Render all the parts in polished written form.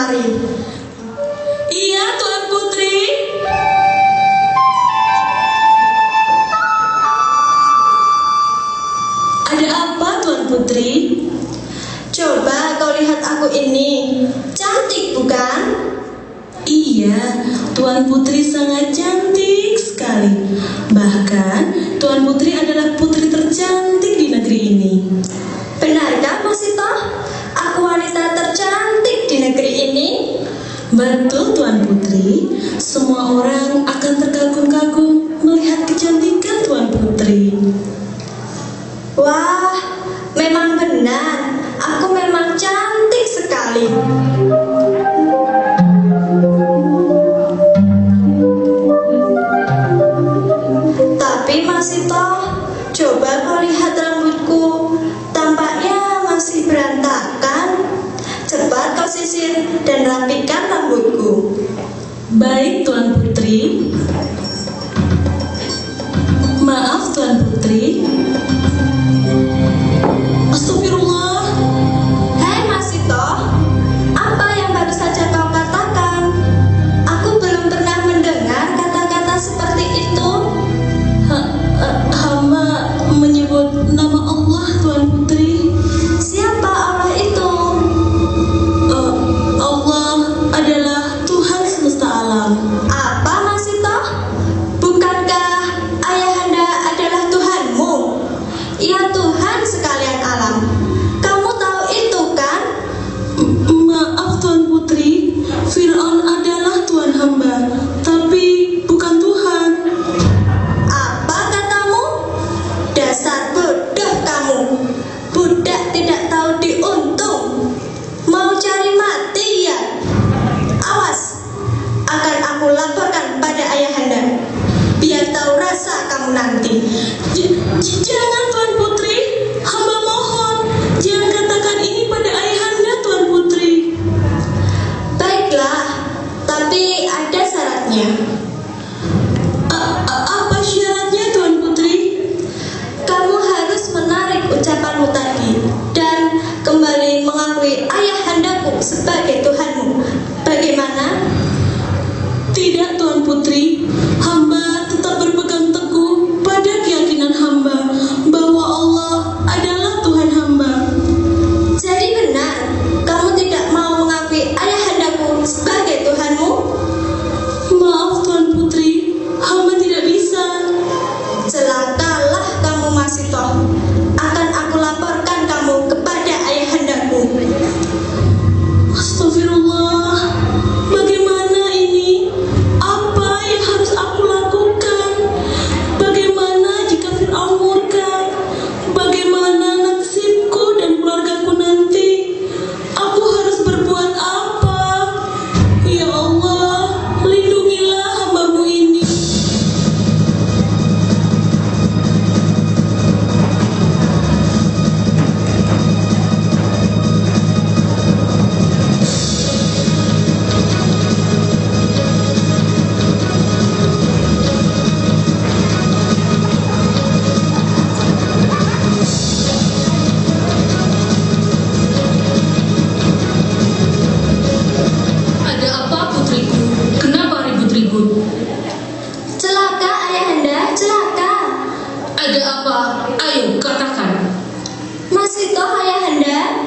kemari. Iya, Tuan Putri. Ada apa, Tuan Putri? Coba kau lihat aku ini, cantik bukan? Iya, Tuan Putri sangat cantik sekali. Bahkan, Tuan Putri adalah putri tercantik di negeri ini. Benarkah Masito? Aku wanita tercantik di negeri ini? Betul, Tuan Putri. Semua orang akan terkagum-kagum melihat kecantikan Tuan Putri. Wah, memang benar. Aku memang cantik sekali. Tapi Masito, coba kau lihat rambutku. Tampaknya masih berantakan. Cepat kau sisir dan rapikan rambutku. Baik, Tuan Putri. Maaf, Tuan Putri. Astagfirullah. Hei Masito, apa yang baru saja kau katakan? Aku belum pernah mendengar kata-kata seperti itu. Hamba menyebut nama Allah, Tuan Putri. Siapa Allah itu? Allah adalah Tuhan semesta alam. Apa Masito? Bukankah ayahanda adalah Tuhanmu? Ia Tuhan sekalian alam. Kamu tahu itu kan? Maaf, Tuan Putri. Fir'aun adalah Tuhan hamba, tapi bukan Tuhan. Apa katamu? Dasar bodoh kamu. Budak tidak tahu diuntung. Mau cari mati ya? Awas, akan aku laporkan pada ayahanda. Biar tahu rasa kamu nanti. Jangan, Tuan Putri. Hamba mohon, jangan katakan ini pada ayahanda, Tuan Putri. Baiklah, tapi ada syaratnya. Apa syaratnya, Tuan Putri? Kamu harus menarik ucapanmu tadi dan kembali mengakui ayahandaku sebagai Tuhanmu. Bagaimana? Tidak, Tuan Putri. Hamba tetap berpegang teguh pada keyakinan hamba bahwa Allah adalah Tuhan hamba. Jadi benar, kamu tidak mau mengakui ayahandaku sebagai Tuhanmu? Maaf, Tuan Putri. Hamba tidak bisa. Celakalah kamu Masito. Akan aku laporkan kamu kepada ayahandaku. Astagfirullah. Bagaimana ini? Apa yang harus aku lakukan? Bagaimana jika Fir'aun murka? Bagaimana nasibku dan keluargaku nanti? Aku harus berbuat apa? Ya Allah, lindungilah hamba-Mu ini. Ada apa, putriku? Kenapa ribut-ribut? Celaka ayahanda, celaka. Ada apa? Ayo, katakan. Masito ayahanda.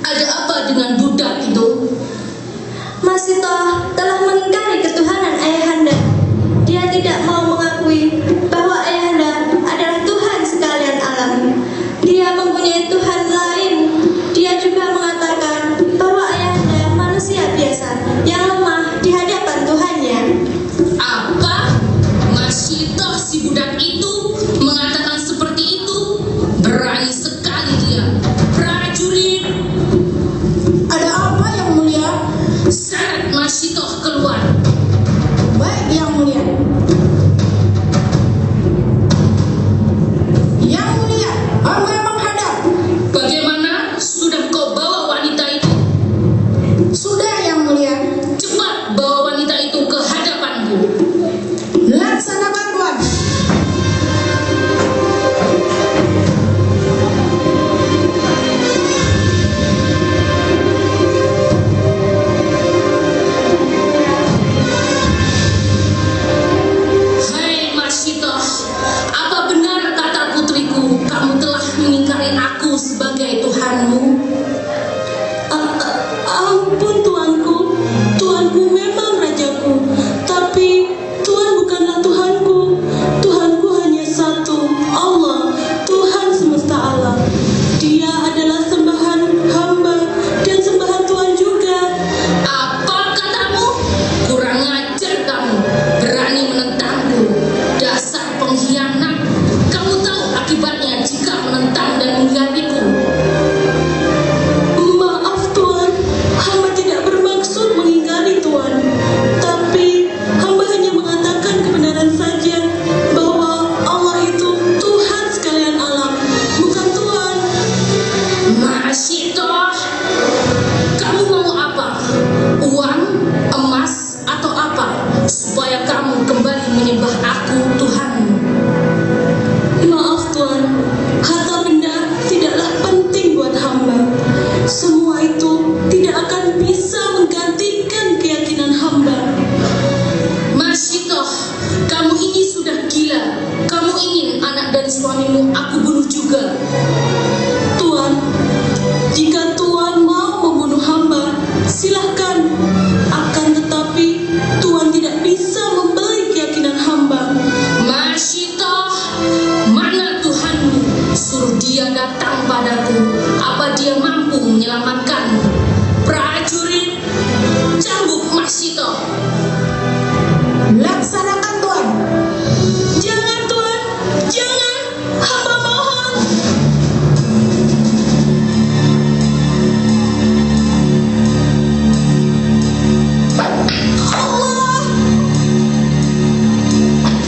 Ada apa dengan budak itu? Masito telah mengingkari ketuhanan ayahanda. Dia tidak mau mengakui bahwa ayahanda adalah Tuhan sekalian alam. Dia mempunyai Tuhan lain. Dia juga mengatakan bahwa ayahanda manusia biasa yang lemah di hadapan Tuhannya. Apa? Masito si budak itu mengatakan seperti itu? Berani sekali dia. Prajurit, Ada apa yang mulia? seret Masito keluar. Mahsito. Laksanakan Tuan. Jangan Tuan, jangan, hamba mohon. Allah,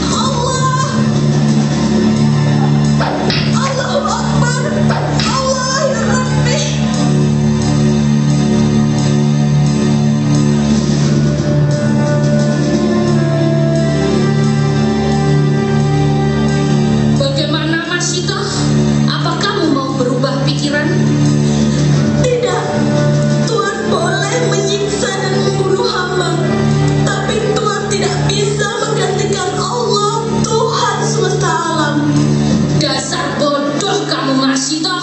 Allah, Allahu Akbar, Allah ya Rabbi. Bagaimana Mahsito? Apa kamu mau berubah pikiran? Tidak, Tuhan boleh menyiksa dan membunuh hamba, tapi Tuhan tidak bisa menggantikan Allah, Tuhan semesta alam. Dasar bodoh kamu Mahsito.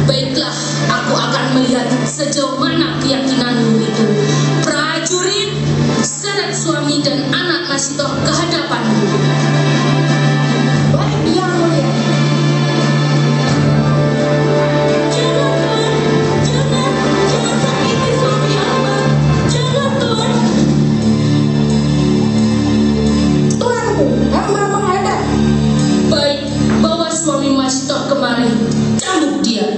Baiklah, aku akan melihat sejauh mana keyakinanmu itu. Prajurit, seret suami dan anak Mahsito ke hadapanku. Baik yang mulia. Jangan Tuhan, jangan sakiti suami hamba. Jangan Tuhan. Tuanku, hamba menghadap. Baik, bawa suami Mahsito kemari. Cambuk dia.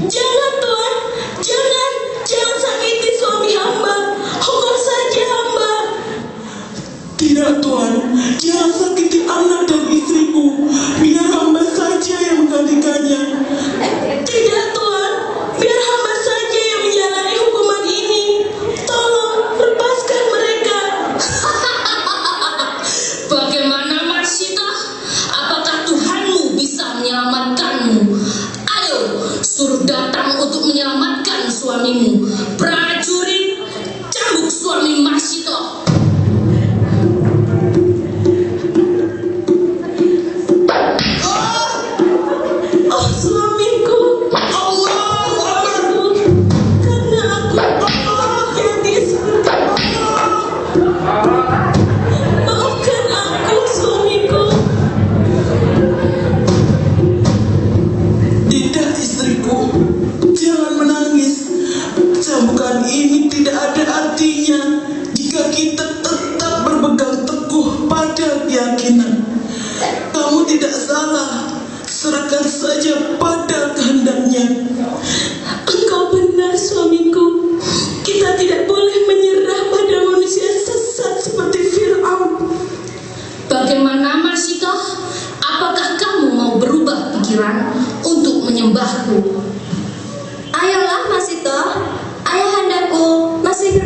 Jangan Tuan, jangan sakiti suami hamba. Hukum saja hamba. Tidak Tuan, jangan sakiti anak dan istriku. Biar hamba saja yang menggantikannya. Tidak Tuan, biar hamba saja yang menjalani hukuman ini. Tolong lepaskan mereka. Bagaimana Mahsito? Apakah Tuhanmu bisa menyelamatkanmu? Ayo, suruh datang untuk menyelamatkan suamimu. Prajurit, cambuk suami Mahsito. Oh suamiku, Allahu Akbar. Karena aku gadis. Maafkan aku suamiku. Tidak istriku, jangan menangis. Cambukan ini tidak ada artinya jika kita tetap berpegang teguh pada keyakinan. Kamu tidak salah, serahkan saja pada kehendaknya. Engkau benar suamiku. Kita tidak boleh menyerah pada manusia sesat seperti Fir'aun. Bagaimana Mahsito? Apakah kamu mau berubah pikiran untuk menyembahku? Ayolah Masito, ayahandaku masih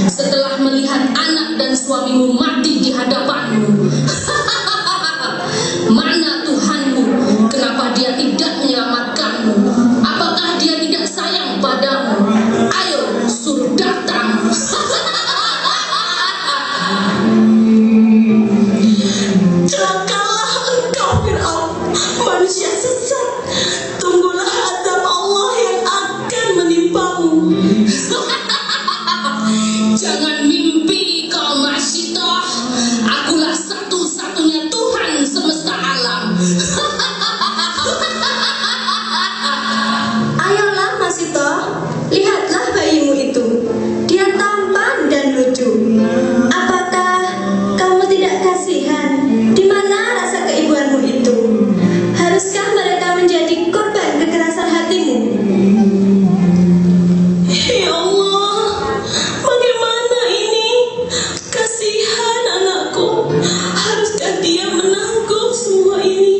setelah melihat anak dan suamimu mati di hadapanmu. Mana Tuhanmu? Kenapa dia tidak menyelamatkanmu? Apakah dia tidak sayang padamu? Ayo, suruh datang. Celakalah engkau Fir'aun, manusia sesat. Tunggulah azab Allah yang akan menimpamu. Jangan mimpi kau Masyitoh. Akulah satu-satunya Tuhan semesta alam. Ayolah Masito, lihatlah bayimu itu. Dia tampan dan lucu. Apakah kamu tidak kasihan? Di mana rasa keibuanmu itu? Haruskah mereka menjadi korban kekerasan hatimu? Ya Allah, bagaimana ini? Kasihan anakku. Haruskah dia menanggung semua ini?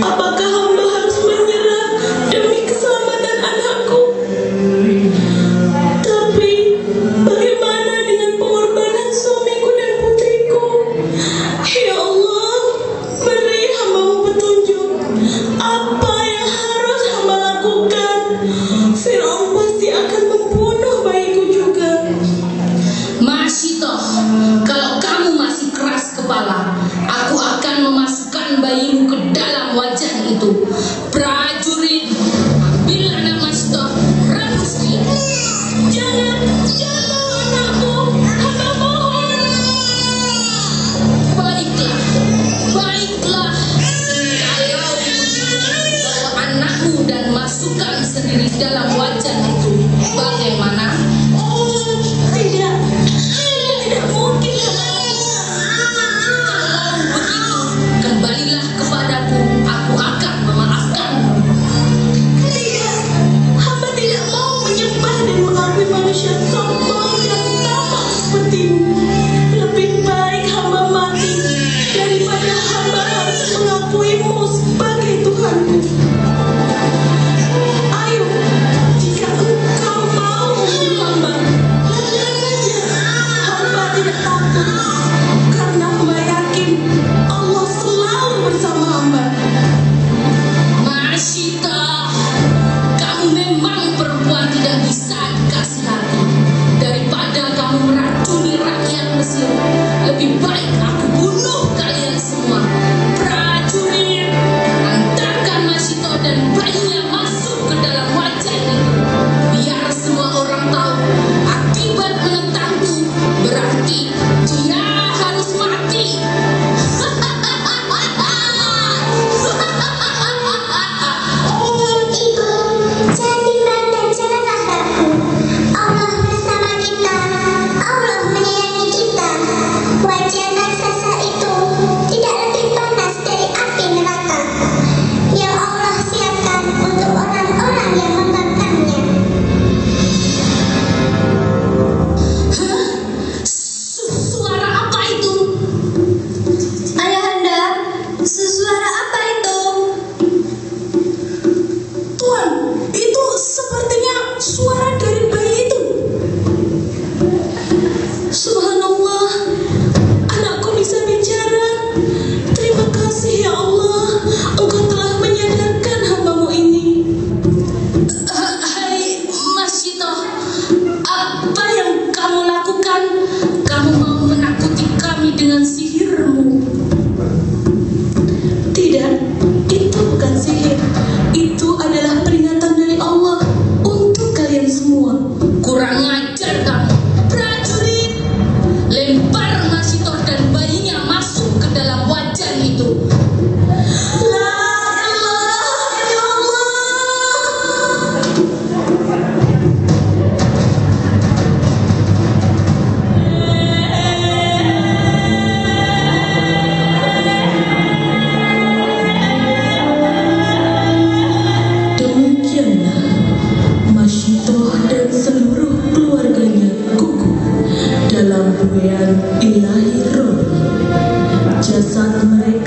Apakah hamba harus menyerah demi keselamatan anakku? Tapi bagaimana dengan pengorbanan suamiku dan putriku? Ya Allah, beri hamba-Mu petunjuk. Apa yang harus hamba lakukan? Fir'aun pasti akan membunuh bayiku juga. Masyitoh, kalau kamu masih keras kepala, aku akan memasukkan bayimu ke dalam wajan itu. Prajurit, ambil anak Masyitoh, rebus dia. Jangan anakku, hamba mohon. Baiklah, baiklah. Kalau begitu, bawa anakmu dan masukkan sendiri dalam wajan itu. Bagaimana? Tidak mungkin. Kalau begitu, kembalilah kepadaku. Aku akan memaafkanmu. Tidak, hamba tidak mau menyembah dan mengakui manusia sombong dan tamak sepertimu. Lebih baik hamba mati daripada hamba harus mengakuimu sebagai Tuhanku. Ayo, jika engkau mau membunuh hamba, lakukan saja. Hamba tidak takut, karena hamba yakin Allah selalu bersama hamba. Masyitoh, kamu memang perempuan tidak bisa dikasihani. Daripada kamu meracuni rakyat Mesir, lebih baik aku bunuh kalian semua. Prajurit, antarkan Masyitoh dan bayinya masuk ke dalam wajan itu. Biar semua orang tahu akibat menentangku berarti dia harus mati. Ibu, jangan tinggalkan jalan anakku. Allah bersama kita. Allah menyayangi kita. Wajah raksasa itu tidak lebih panas dari api neraka yang Allah siapkan untuk orang-orang yang membakarnya. Hah? Suara apa itu? Ayahanda, suara apa itu? Tuhan, itu sepertinya suara dari bayi itu. Subhanallah, anakku bisa bicara. Terima kasih ya Allah, Engkau telah menyadarkan hamba-Mu ini. Hai Masyitoh, apa yang kamu lakukan? Kamu mau menakuti kami dengan sihirmu? Tidak, itu bukan sihir. Itu adalah peringatan dari Allah untuk kalian semua. Kurang ajar kamu. Prajurit, lempar Masyitoh dan bayinya masuk ke dalam wajan itu. La ilaha illallah. Demikianlah Masyitoh dan seluruh keluarganya gugur dalam buaian ilahi roh. Jasad mereka